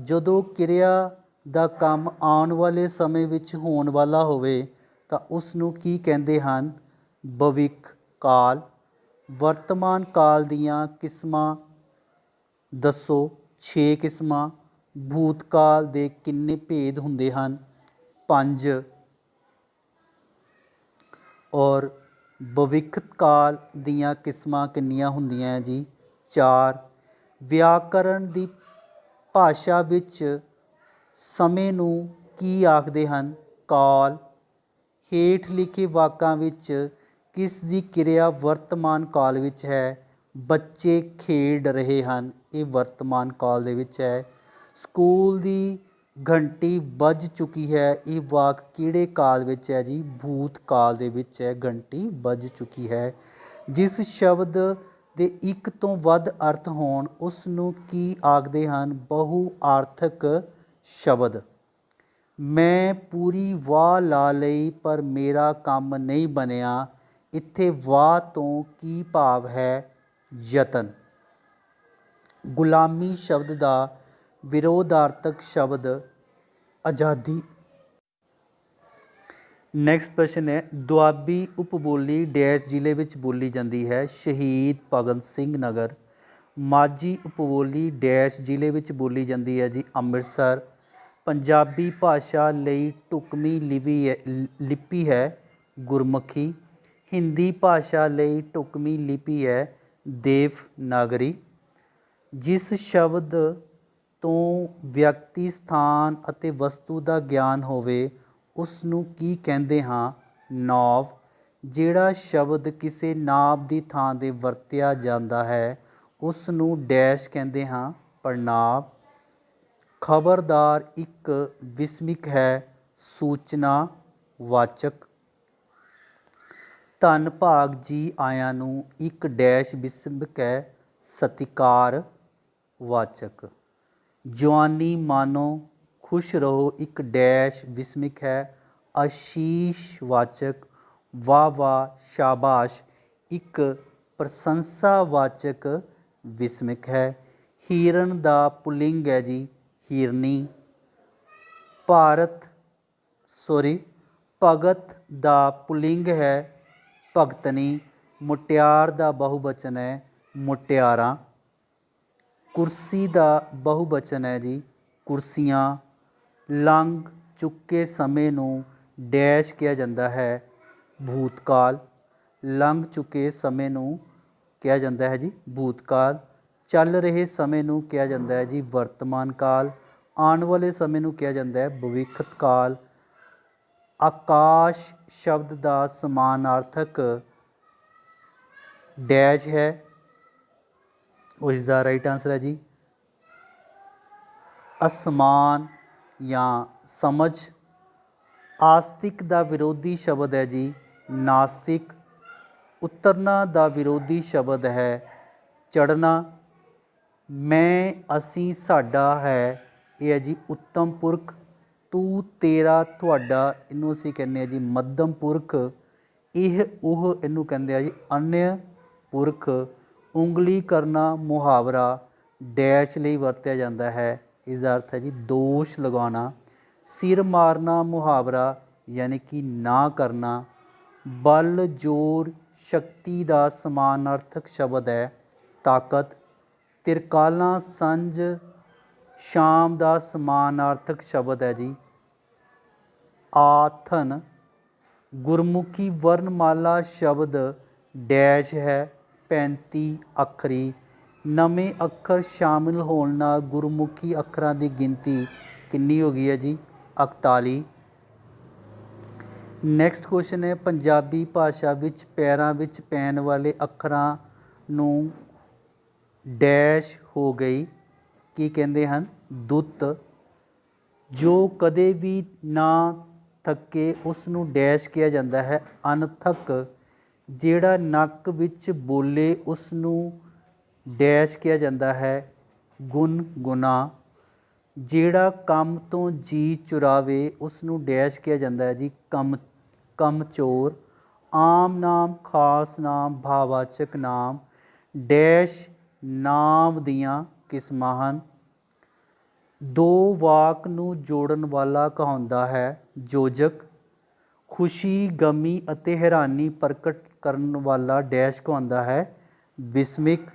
ਜਦੋਂ ਕਿਰਿਆ ਦਾ ਕੰਮ ਆਉਣ ਵਾਲੇ ਸਮੇਂ ਵਿੱਚ ਹੋਣ ਵਾਲਾ ਹੋਵੇ ਤਾਂ ਉਸ ਨੂੰ ਕੀ ਕਹਿੰਦੇ ਹਨ। ਭਵਿੱਖ ਕਾਲ। ਵਰਤਮਾਨ ਕਾਲ ਦੀਆਂ ਕਿਸਮਾਂ ਦੱਸੋ। 6 ਕਿਸਮਾਂ। ਭੂਤਕਾਲ ਦੇ ਕਿੰਨੇ ਭੇਦ ਹੁੰਦੇ ਹਨ। 5। ਔਰ ਭਵਿੱਖ ਕਾਲ ਦੀਆਂ ਕਿਸਮਾਂ ਕਿੰਨੀਆਂ ਹੁੰਦੀਆਂ ਹੈ ਜੀ। 4। ਵਿਆਕਰਨ ਦੀ ਭਾਸ਼ਾ ਵਿੱਚ ਸਮੇਂ ਨੂੰ ਕੀ ਆਖਦੇ ਹਨ। ਕਾਲ। ਹੇਠ ਲਿਖੇ ਵਾਕਾਂ ਵਿੱਚ ਕਿਸ ਦੀ ਕਿਰਿਆ ਵਰਤਮਾਨ ਕਾਲ ਵਿੱਚ ਹੈ। ਬੱਚੇ ਖੇਡ ਰਹੇ ਹਨ ਇਹ ਵਰਤਮਾਨ ਕਾਲ ਦੇ ਵਿੱਚ ਹੈ। ਸਕੂਲ ਦੀ ਘੰਟੀ ਵੱਜ ਚੁੱਕੀ ਹੈ ਇਹ ਵਾਕ ਕਿਹੜੇ ਕਾਲ ਵਿੱਚ ਹੈ ਜੀ। ਭੂਤ ਕਾਲ ਦੇ ਵਿੱਚ ਹੈ ਘੰਟੀ ਵੱਜ ਚੁੱਕੀ ਹੈ। ਜਿਸ ਸ਼ਬਦ ਦੇ ਇੱਕ ਤੋਂ ਵੱਧ ਅਰਥ ਹੋਣ ਉਸ ਨੂੰ ਕੀ ਆਖਦੇ ਹਨ। ਬਹੁਆਰਥਕ ਸ਼ਬਦ। ਮੈਂ ਪੂਰੀ ਵਾਹ ਲਾ ਲਈ ਪਰ ਮੇਰਾ ਕੰਮ ਨਹੀਂ ਬਣਿਆ। ਇੱਥੇ ਵਾਹ ਤੋਂ ਕੀ ਭਾਵ ਹੈ। ਯਤਨ। ਗੁਲਾਮੀ ਸ਼ਬਦ ਦਾ ਵਿਰੋਧਾਰਥਕ ਸ਼ਬਦ ਆਜ਼ਾਦੀ। ਨੈਕਸਟ ਪ੍ਰਸ਼ਨ ਹੈ, ਦੁਆਬੀ ਉਪਬੋਲੀ ਡੈਸ਼ ਜ਼ਿਲ੍ਹੇ ਵਿੱਚ ਬੋਲੀ ਜਾਂਦੀ ਹੈ? ਸ਼ਹੀਦ ਭਗਤ ਸਿੰਘ ਨਗਰ। ਮਾਝੀ ਉਪਬੋਲੀ ਡੈਸ਼ ਜ਼ਿਲ੍ਹੇ ਵਿੱਚ ਬੋਲੀ ਜਾਂਦੀ ਹੈ ਜੀ? ਅੰਮ੍ਰਿਤਸਰ। ਪੰਜਾਬੀ ਭਾਸ਼ਾ ਲਈ ਢੁਕਵੀਂ ਲਿਪੀ ਹੈ ਗੁਰਮੁਖੀ। ਹਿੰਦੀ ਭਾਸ਼ਾ ਲਈ ਢੁਕਵੀਂ ਲਿਪੀ ਹੈ ਦੇਵਨਾਗਰੀ। ਜਿਸ ਸ਼ਬਦ ਤੋਂ ਵਿਅਕਤੀ, ਸਥਾਨ ਅਤੇ ਵਸਤੂ ਦਾ ਗਿਆਨ ਹੋਵੇ ਉਸ ਨੂੰ ਕੀ ਕਹਿੰਦੇ ਹਾਂ? ਨਾਂਵ। ਜਿਹੜਾ ਸ਼ਬਦ ਕਿਸੇ ਨਾਮ ਦੀ ਥਾਂ 'ਤੇ ਵਰਤਿਆ ਜਾਂਦਾ ਹੈ ਉਸ ਨੂੰ ਡੈਸ਼ ਕਹਿੰਦੇ ਹਾਂ? ਪੜਨਾਂਵ। ਖਬਰਦਾਰ ਇੱਕ ਵਿਸਮਿਕ ਹੈ ਸੂਚਨਾ ਵਾਚਕ। ਧੰਨ ਭਾਗ ਜੀ ਆਇਆਂ ਨੂੰ ਇੱਕ ਡੈਸ਼ ਵਿਸਮਿਕ ਹੈ ਸਤਿਕਾਰ ਵਾਚਕ। ਜਵਾਨੀ ਮਾਨੋ ਖੁਸ਼ ਰਹੋ ਇੱਕ ਡੈਸ਼ ਵਿਸਮਿਕ ਹੈ ਆਸ਼ੀਸ਼ ਵਾਚਕ। ਵਾਹ ਵਾਹ ਸ਼ਾਬਾਸ਼ ਇੱਕ ਪ੍ਰਸ਼ੰਸਾ ਵਾਚਕ ਵਿਸਮਿਕ ਹੈ। ਹਿਰਨ ਦਾ ਪੁਲਿੰਗ ਹੈ ਜੀ ਹਿਰਨੀ। ਭਗਤ ਦਾ ਪੁਲਿੰਗ ਹੈ ਭਗਤਨੀ। ਮੁਟਿਆਰ ਦਾ ਬਹੁਵਚਨ ਹੈ ਮੁਟਿਆਰਾਂ। ਕੁਰਸੀ ਦਾ ਬਹੁਵਚਨ ਹੈ ਜੀ ਕੁਰਸੀਆਂ। ਲੰਘ ਚੁੱਕੇ ਸਮੇਂ ਨੂੰ ਡੈਸ਼ ਕਿਹਾ ਜਾਂਦਾ ਹੈ ਭੂਤਕਾਲ। ਲੰਘ ਚੁੱਕੇ ਸਮੇਂ ਨੂੰ ਕਿਹਾ ਜਾਂਦਾ ਹੈ ਜੀ ਭੂਤਕਾਲ। ਚੱਲ ਰਹੇ ਸਮੇਂ ਨੂੰ ਕਿਹਾ ਜਾਂਦਾ ਹੈ ਜੀ ਵਰਤਮਾਨ ਕਾਲ। ਆਉਣ ਵਾਲੇ ਸਮੇਂ ਨੂੰ ਕਿਹਾ ਜਾਂਦਾ ਹੈ ਭਵਿੱਖਤ ਕਾਲ। ਆਕਾਸ਼ ਸ਼ਬਦ ਦਾ ਸਮਾਨਾਰਥਕ ਡੈਸ਼ ਹੈ, ਉਹ ਇਸ ਦਾ ਰਾਈਟ ਆਂਸਰ ਹੈ ਜੀ ਅਸਮਾਨ ਜਾਂ ਸਮਝ। ਆਸਤਿਕ ਦਾ ਵਿਰੋਧੀ ਸ਼ਬਦ ਹੈ ਜੀ ਨਾਸਤਿਕ। ਉਤਰਨਾ ਦਾ ਵਿਰੋਧੀ ਸ਼ਬਦ ਹੈ ਚੜ੍ਹਨਾ। ਮੈਂ, ਅਸੀਂ, ਸਾਡਾ ਹੈ ਇਹ ਹੈ ਜੀ ਉੱਤਮ ਪੁਰਖ। ਤੂੰ, ਤੇਰਾ, ਤੁਹਾਡਾ ਇਹਨੂੰ ਅਸੀਂ ਕਹਿੰਦੇ ਹਾਂ ਜੀ ਮੱਧਮ ਪੁਰਖ। ਇਹ, ਉਹ ਇਹਨੂੰ ਕਹਿੰਦੇ ਆ ਜੀ ਅਨਯ ਪੁਰਖ। ਉਂਗਲੀ ਕਰਨਾ ਮੁਹਾਵਰਾ ਡੈਸ਼ ਲਈ ਵਰਤਿਆ ਜਾਂਦਾ ਹੈ, ਇਸ ਦਾ ਅਰਥ ਹੈ ਜੀ ਦੋਸ਼ ਲਗਾਉਣਾ। ਸਿਰ ਮਾਰਨਾ ਮੁਹਾਵਰਾ ਯਾਨੀ ਕਿ ਨਾ ਕਰਨਾ। ਬਲ, ਜ਼ੋਰ, ਸ਼ਕਤੀ ਦਾ ਸਮਾਨਾਰਥਕ ਸ਼ਬਦ ਹੈ ਤਾਕਤ। ਤਿਰਕਾਲਾਂ, ਸੰਝ, ਸ਼ਾਮ ਦਾ ਸਮਾਨਾਰਥਕ ਸ਼ਬਦ ਹੈ ਜੀ ਆਥਨ। ਗੁਰਮੁਖੀ ਵਰਨਮਾਲਾ ਸ਼ਬਦ ਡੈਸ਼ ਹੈ 35 ਅੱਖਰੀ। ਨਵੇਂ ਅੱਖਰ ਸ਼ਾਮਿਲ ਹੋਣ ਨਾਲ ਗੁਰਮੁਖੀ ਅੱਖਰਾਂ ਦੀ ਗਿਣਤੀ ਕਿੰਨੀ ਹੋ ਗਈ ਹੈ ਜੀ 41। ਨੈਕਸਟ ਕੁਐਸਚਨ ਹੈ, ਪੰਜਾਬੀ ਭਾਸ਼ਾ ਵਿੱਚ ਪੈਰਾਂ ਵਿੱਚ ਪੈਣ ਵਾਲੇ ਅੱਖਰਾਂ ਨੂੰ ਡੈਸ਼ ਹੋ ਗਈ ਕੀ ਕਹਿੰਦੇ ਹਨ? ਦੁੱਤ। ਜੋ ਕਦੇ ਵੀ ਨਾ ਥੱਕੇ ਉਸ ਨੂੰ ਡੈਸ਼ ਕਿਹਾ ਜਾਂਦਾ ਹੈ ਅਨਥਕ। ਜਿਹੜਾ ਨੱਕ ਵਿੱਚ ਬੋਲੇ ਉਸ ਨੂੰ ਡੈਸ਼ ਕਿਹਾ ਜਾਂਦਾ ਹੈ ਗੁਣਗੁਣਾ। ਜਿਹੜਾ ਕੰਮ ਤੋਂ ਜੀ ਚੁਰਾਵੇ ਉਸ ਨੂੰ ਡੈਸ਼ ਕਿਹਾ ਜਾਂਦਾ ਹੈ ਜੀ ਕਮਚੋਰ। ਆਮ ਨਾਮ, ਖਾਸ ਨਾਮ, ਭਾਵਵਾਚਕ ਨਾਮ ਡੈਸ਼ ਨਾਂਵ ਦੀਆਂ ਕਿਸਮਾਂ ਹਨ। ਦੋ ਵਾਕ ਨੂੰ ਜੋੜਨ ਵਾਲਾ ਕਹਾਉਂਦਾ ਹੈ ਯੋਜਕ। ਖੁਸ਼ੀ, ਗਮੀ ਅਤੇ ਹੈਰਾਨੀ ਪ੍ਰਗਟ ਕਰਨ ਵਾਲਾ ਡੈਸ਼ ਕਹਾਉਂਦਾ ਹੈ ਵਿਸਮਿਕ।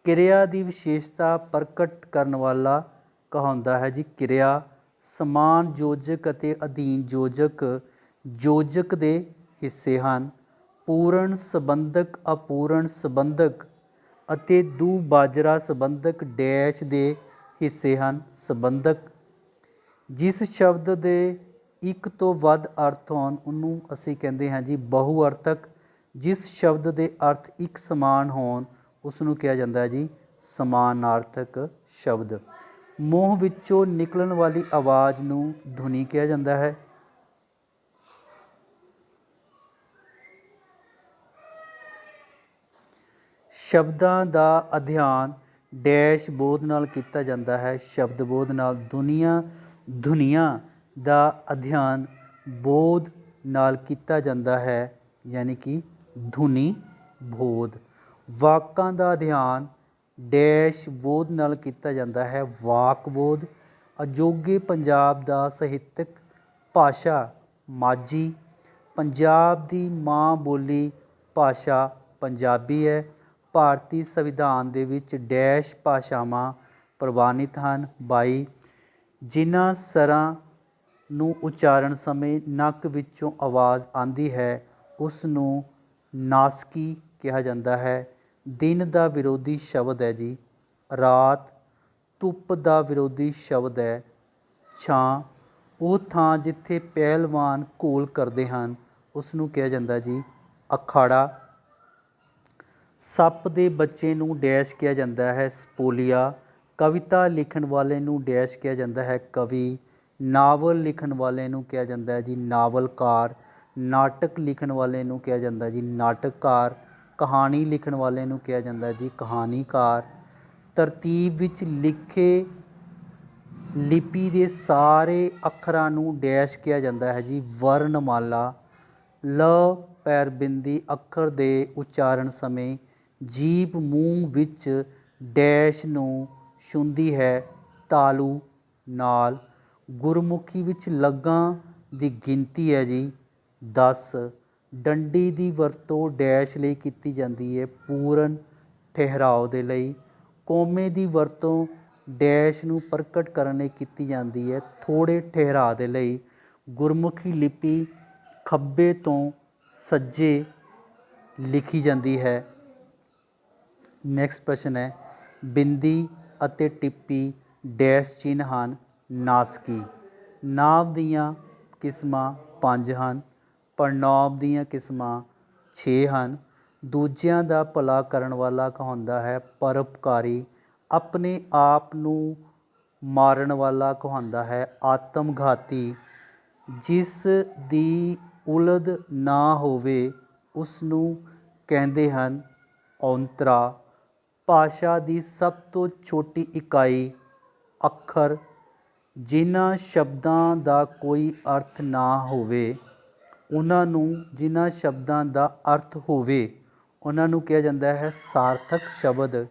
ਕਿਰਿਆ ਦੀ ਵਿਸ਼ੇਸ਼ਤਾ ਪ੍ਰਗਟ ਕਰਨ ਵਾਲਾ ਕਹਾਉਂਦਾ ਹੈ ਜੀ ਕਿਰਿਆ। ਸਮਾਨ ਯੋਜਕ ਅਤੇ ਅਧੀਨ ਯੋਜਕ ਯੋਜਕ ਦੇ ਹਿੱਸੇ ਹਨ। ਪੂਰਨ ਸੰਬੰਧਕ, ਅਪੂਰਨ ਸੰਬੰਧਕ ਅਤੇ ਦੁਬਾਜਰਾ ਸੰਬੰਧਕ ਡੈਸ਼ ਦੇ ਹਿੱਸੇ ਹਨ ਸੰਬੰਧਕ। ਜਿਸ ਸ਼ਬਦ ਦੇ ਇੱਕ ਤੋਂ ਵੱਧ ਅਰਥ ਹੋਣ ਉਹਨੂੰ ਅਸੀਂ ਕਹਿੰਦੇ ਹਾਂ ਜੀ ਬਹੁ ਅਰਥਕ। ਜਿਸ ਸ਼ਬਦ ਦੇ ਅਰਥ ਇੱਕ ਸਮਾਨ ਹੋਣ ਉਸ ਨੂੰ ਕਿਹਾ ਜਾਂਦਾ ਹੈ ਜੀ ਸਮਾਨਾਰਥਕ ਸ਼ਬਦ। ਮੂੰਹ ਵਿੱਚੋਂ ਨਿਕਲਣ ਵਾਲੀ ਆਵਾਜ਼ ਨੂੰ ਧੁਨੀ ਕਿਹਾ ਜਾਂਦਾ ਹੈ। ਸ਼ਬਦਾਂ ਦਾ ਅਧਿਐਨ ਡੈਸ਼ ਬੋਧ ਨਾਲ ਕੀਤਾ ਜਾਂਦਾ ਹੈ ਸ਼ਬਦ ਬੋਧ ਨਾਲ। ਧੁਨੀਆਂ ਦਾ ਅਧਿਐਨ ਬੋਧ ਨਾਲ ਕੀਤਾ ਜਾਂਦਾ ਹੈ ਯਾਨੀ ਕਿ ਧੁਨੀ ਬੋਧ। ਵਾਕਾਂ ਦਾ ਅਧਿਐਨ ਡੈਸ਼ ਬੋਧ ਨਾਲ ਕੀਤਾ ਜਾਂਦਾ ਹੈ, ਵਾਕ ਬੋਧ। ਅਜੋਕੇ ਪੰਜਾਬ ਦਾ ਸਾਹਿਤਕ ਭਾਸ਼ਾ ਮਾਝੀ। ਪੰਜਾਬ ਦੀ ਮਾਂ ਬੋਲੀ ਭਾਸ਼ਾ ਪੰਜਾਬੀ ਹੈ। ਭਾਰਤੀ ਸੰਵਿਧਾਨ ਦੇ ਵਿੱਚ ਡੈਸ਼ ਭਾਸ਼ਾਵਾਂ ਪ੍ਰਵਾਨਿਤ ਹਨ 22। ਜਿਨ੍ਹਾਂ ਸਰਾਂ ਨੂੰ ਉਚਾਰਨ ਸਮੇਂ ਨੱਕ ਵਿੱਚੋਂ ਆਵਾਜ਼ ਆਉਂਦੀ ਹੈ ਉਸ ਨੂੰ ਨਾਸਕੀ ਕਿਹਾ ਜਾਂਦਾ ਹੈ। ਦਿਨ ਦਾ ਵਿਰੋਧੀ ਸ਼ਬਦ ਹੈ ਜੀ ਰਾਤ। ਧੁੱਪ ਦਾ ਵਿਰੋਧੀ ਸ਼ਬਦ ਹੈ ਛਾਂ। ਉਹ ਥਾਂ ਜਿੱਥੇ ਪਹਿਲਵਾਨ ਘੋਲ ਕਰਦੇ ਹਨ ਉਸ ਨੂੰ ਕਿਹਾ ਜਾਂਦਾ ਜੀ ਅਖਾੜਾ। ਸੱਪ ਦੇ ਬੱਚੇ ਨੂੰ ਡੈਸ਼ ਕਿਹਾ ਜਾਂਦਾ ਹੈ ਸਪੋਲੀਆ। ਕਵਿਤਾ ਲਿਖਣ ਵਾਲੇ ਨੂੰ ਡੈਸ਼ ਕਿਹਾ ਜਾਂਦਾ ਹੈ ਕਵੀ। ਨਾਵਲ ਲਿਖਣ ਵਾਲੇ ਨੂੰ ਕਿਹਾ ਜਾਂਦਾ ਹੈ ਜੀ ਨਾਵਲਕਾਰ। ਨਾਟਕ ਲਿਖਣ ਵਾਲੇ ਨੂੰ ਕਿਹਾ ਜਾਂਦਾ ਜੀ ਨਾਟਕਕਾਰ। ਕਹਾਣੀ ਲਿਖਣ ਵਾਲੇ ਨੂੰ ਕਿਹਾ ਜਾਂਦਾ ਜੀ ਕਹਾਣੀਕਾਰ। ਤਰਤੀਬ ਵਿੱਚ ਲਿਖੇ ਲਿਪੀ ਦੇ ਸਾਰੇ ਅੱਖਰਾਂ ਨੂੰ ਡੈਸ਼ ਕਿਹਾ ਜਾਂਦਾ ਹੈ ਜੀ ਵਰਣਮਾਲਾ। ਲ ਪੈਰਬਿੰਦੀ ਅੱਖਰ ਦੇ ਉਚਾਰਨ ਸਮੇਂ ਜੀਭ ਮੂੰਹ ਵਿੱਚ ਡੈਸ਼ ਨੂੰ ਛੂੰਹਦੀ ਹੈ ਤਾਲੂ ਨਾਲ। ਗੁਰਮੁਖੀ ਵਿੱਚ ਲਗਾਂ ਦੀ ਗਿਣਤੀ ਹੈ ਜੀ 10। ਡੰਡੀ ਦੀ ਵਰਤੋਂ ਡੈਸ਼ ਲਈ ਕੀਤੀ ਜਾਂਦੀ ਹੈ ਪੂਰਨ ਠਹਿਰਾਓ ਦੇ ਲਈ। ਕੋਮੇ ਦੀ ਵਰਤੋਂ ਡੈਸ਼ ਨੂੰ ਪ੍ਰਗਟ ਕਰਨ ਲਈ ਕੀਤੀ ਜਾਂਦੀ ਹੈ ਥੋੜ੍ਹੇ ਠਹਿਰਾਅ ਦੇ ਲਈ। ਗੁਰਮੁਖੀ ਲਿਪੀ ਖੱਬੇ ਤੋਂ ਸੱਜੇ ਲਿਖੀ ਜਾਂਦੀ ਹੈ। ਨੈਕਸਟ ਪ੍ਰਸ਼ਨ ਹੈ ਬਿੰਦੀ ਅਤੇ ਟਿੱਪੀ ਡੈਸ਼ ਚਿੰਨ੍ਹ ਹਨ ਨਾਸਕੀ। ਨਾਂਵ ਦੀਆਂ ਕਿਸਮਾਂ 5 ਹਨ। ਪ੍ਰਣਾਮ ਦੀਆਂ ਕਿਸਮਾਂ 6 ਹਨ। ਦੂਜਿਆਂ ਦਾ ਭਲਾ ਕਰਨ ਵਾਲਾ ਕਹਾਉਂਦਾ ਹੈ ਪਰਉਪਕਾਰੀ। ਆਪਣੇ ਆਪ ਨੂੰ ਮਾਰਨ ਵਾਲਾ ਕਹਾਉਂਦਾ ਹੈ ਆਤਮਘਾਤੀ। ਜਿਸ ਦੀ ਉਲਦ ਨਾ ਹੋਵੇ ਉਸ ਨੂੰ ਕਹਿੰਦੇ ਹਨ ਔਂਤਰਾ। ਭਾਸ਼ਾ ਦੀ ਸਭ ਤੋਂ ਛੋਟੀ ਇਕਾਈ ਅੱਖਰ। ਜਿਨ੍ਹਾਂ ਸ਼ਬਦਾਂ ਦਾ ਕੋਈ ਅਰਥ ਨਾ ਹੋਵੇ ਉਹਨਾਂ ਨੂੰ ਕਿਹਾ ਜਾਂਦਾ ਹੈ ਸਾਰਥਕ ਸ਼ਬਦ।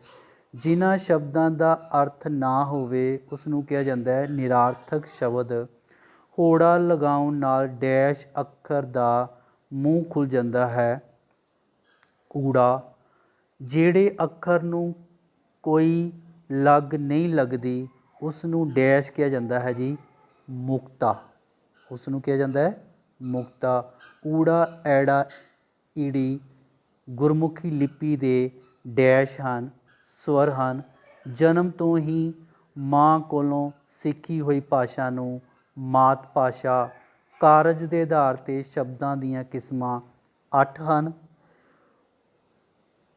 ਜਿਨ੍ਹਾਂ ਸ਼ਬਦਾਂ ਦਾ ਅਰਥ ਨਾ ਹੋਵੇ ਉਸ ਨੂੰ ਕਿਹਾ ਜਾਂਦਾ ਹੈ ਨਿਰਾਰਥਕ ਸ਼ਬਦ। ਹੋੜਾ ਲਗਾਉਣ ਨਾਲ ਡੈਸ਼ ਅੱਖਰ ਦਾ ਮੂੰਹ ਖੁੱਲ੍ਹ ਜਾਂਦਾ ਹੈ ਊੜਾ। ਜਿਹੜੇ ਅੱਖਰ ਨੂੰ ਕੋਈ ਲੱਗ ਨਹੀਂ ਲੱਗਦੀ ਉਸ ਨੂੰ ਡੈਸ਼ ਕਿਹਾ ਜਾਂਦਾ ਹੈ ਜੀ ਮੁਕਤਾ। ਉਸ ਨੂੰ ਕਿਹਾ ਜਾਂਦਾ ਹੈ ਮੁਕਤਾ। ਊੜਾ ਐੜਾ ਈੜੀ ਗੁਰਮੁਖੀ ਲਿਪੀ ਦੇ ਡੈਸ਼ ਹਨ ਸਵਰ ਹਨ। ਜਨਮ ਤੋਂ ਹੀ ਮਾਂ ਕੋਲੋਂ ਸਿੱਖੀ ਹੋਈ ਭਾਸ਼ਾ ਨੂੰ ਮਾਤ ਭਾਸ਼ਾ। ਕਾਰਜ ਦੇ ਆਧਾਰ 'ਤੇ ਸ਼ਬਦਾਂ ਦੀਆਂ ਕਿਸਮਾਂ 8 ਹਨ।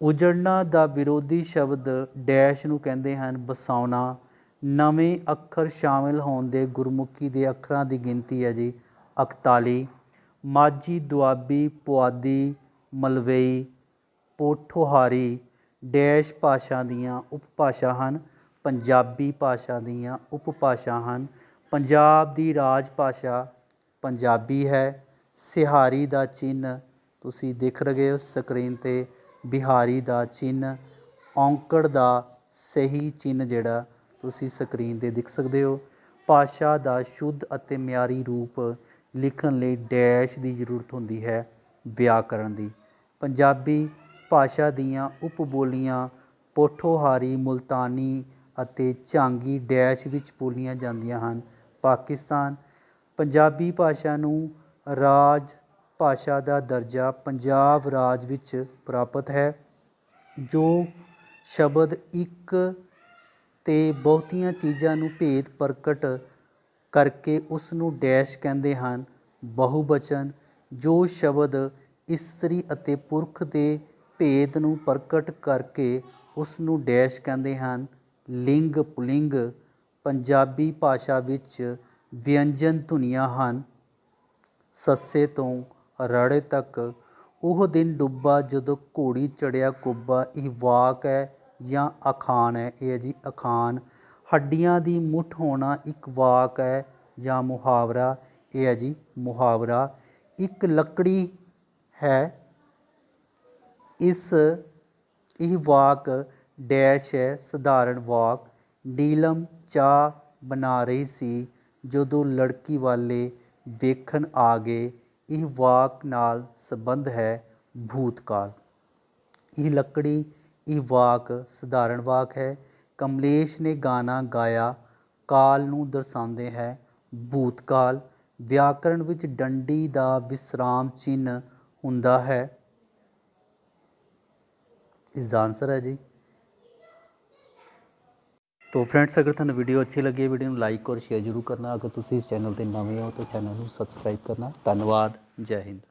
ਉਜੜਨਾ ਦਾ ਵਿਰੋਧੀ ਸ਼ਬਦ ਡੈਸ਼ ਨੂੰ ਕਹਿੰਦੇ ਹਨ ਵਸਾਉਣਾ। ਨਵੇਂ ਅੱਖਰ ਸ਼ਾਮਿਲ ਹੋਣ ਦੇ ਗੁਰਮੁਖੀ ਦੇ ਅੱਖਰਾਂ ਦੀ ਗਿਣਤੀ ਹੈ ਜੀ 41। ਮਾਝੀ ਦੁਆਬੀ ਪੁਆਧੀ ਮਲਵਈ ਪੋਠੋਹਾਰੀ ਡੈਸ਼ ਭਾਸ਼ਾ ਦੀਆਂ ਉਪਭਾਸ਼ਾ ਹਨ। ਪੰਜਾਬੀ ਭਾਸ਼ਾ ਦੀਆਂ ਉਪਭਾਸ਼ਾ ਹਨ। ਪੰਜਾਬ ਦੀ ਰਾਜ ਭਾਸ਼ਾ ਪੰਜਾਬੀ ਹੈ। ਸਿਹਾਰੀ ਦਾ ਚਿੰਨ੍ਹ ਤੁਸੀਂ ਦੇਖ ਰਹੇ ਹੋ ਸਕਰੀਨ 'ਤੇ ਬਿਹਾਰੀ ਦਾ ਚਿੰਨ੍ਹ। ਔਂਕੜ ਦਾ ਸਹੀ ਚਿੰਨ੍ਹ ਜਿਹੜਾ ਤੁਸੀਂ ਸਕਰੀਨ 'ਤੇ ਦੇਖ ਸਕਦੇ ਹੋ। ਭਾਸ਼ਾ ਦਾ ਸ਼ੁੱਧ ਅਤੇ ਮਿਆਰੀ ਰੂਪ ਲਿਖਣ ਲਈ ਡੈਸ਼ ਦੀ ਜ਼ਰੂਰਤ ਹੁੰਦੀ ਹੈ ਵਿਆਕਰਣ ਦੀ। ਪੰਜਾਬੀ ਭਾਸ਼ਾ ਦੀਆਂ ਉਪਬੋਲੀਆਂ ਪੋਠੋਹਾਰੀ ਮੁਲਤਾਨੀ ਅਤੇ ਝਾਂਗੀ ਡੈਸ਼ ਵਿੱਚ ਬੋਲੀਆਂ ਜਾਂਦੀਆਂ ਹਨ। ਪਾਕਿਸਤਾਨ। ਪੰਜਾਬੀ ਭਾਸ਼ਾ ਨੂੰ ਰਾਜ ਭਾਸ਼ਾ ਦਾ ਦਰਜਾ ਪੰਜਾਬ ਰਾਜ ਵਿੱਚ ਪ੍ਰਾਪਤ ਹੈ। ਜੋ ਸ਼ਬਦ ਇੱਕ ਤੇ ਬਹੁਤੀਆਂ ਚੀਜ਼ਾਂ ਨੂੰ ਭੇਦ ਪ੍ਰਗਟ ਕਰਕੇ ਉਸ ਨੂੰ ਡੈਸ਼ ਕਹਿੰਦੇ ਹਨ ਬਹੁਬਚਨ। ਜੋ ਸ਼ਬਦ ਇਸਤਰੀ ਅਤੇ ਪੁਰਖ ਦੇ ਭੇਦ ਨੂੰ ਪ੍ਰਗਟ ਕਰਕੇ ਉਸ ਨੂੰ ਡੈਸ਼ ਕਹਿੰਦੇ ਹਨ ਲਿੰਗ ਪੁਲਿੰਗ। ਪੰਜਾਬੀ ਭਾਸ਼ਾ ਵਿੱਚ ਵਿਅੰਜਨ ਧੁਨੀਆਂ ਹਨ ਸੱਸੇ ਤੋਂ ਰੜੇ ਤੱਕ। ਉਹ ਦਿਨ ਡੁੱਬਾ ਜਦੋਂ ਘੋੜੀ ਚੜ੍ਹਿਆ ਕੁੱਬਾ। ਇਹ ਵਾਕ ਹੈ ਜਾਂ ਅਖਾਣ ਹੈ? ਇਹ ਹੈ ਜੀ ਅਖਾਣ। ਹੱਡੀਆਂ ਦੀ ਮੁੱਠ ਹੋਣਾ ਇੱਕ ਵਾਕ ਹੈ ਜਾਂ ਮੁਹਾਵਰਾ? ਇਹ ਹੈ ਜੀ ਮੁਹਾਵਰਾ। ਇੱਕ ਲੱਕੜੀ ਹੈ ਇਸ ਇਹ ਵਾਕ ਡੈਸ਼ ਹੈ ਸਧਾਰਨ ਵਾਕ। ਨੀਲਮ ਚਾਹ ਬਣਾ ਰਹੀ ਸੀ ਜਦੋਂ ਲੜਕੀ ਵਾਲੇ ਵੇਖਣ ਆ ਗਏ। ਇਹ ਵਾਕ ਨਾਲ ਸੰਬੰਧ ਹੈ ਭੂਤਕਾਲ। ਇਹ ਲੱਕੜੀ ਇਹ ਵਾਕ ਸਧਾਰਨ ਵਾਕ ਹੈ। ਕਮਲੇਸ਼ ਨੇ ਗਾਣਾ ਗਾਇਆ ਕਾਲ ਨੂੰ ਦਰਸਾਉਂਦੇ ਹੈ ਭੂਤਕਾਲ। ਵਿਆਕਰਣ ਵਿੱਚ ਡੰਡੀ ਦਾ ਵਿਸਰਾਮ ਚਿੰਨ੍ਹ ਹੁੰਦਾ ਹੈ। इसका आंसर है जी। तो फ्रेंड्स अगर तुहानू वीडियो अच्छी लगी वीडियो में लाइक और शेयर जरूर करना। अगर तुम इस चैनल पर नवे हो तो चैनल को सबसक्राइब करना। धन्यवाद। जय हिंद।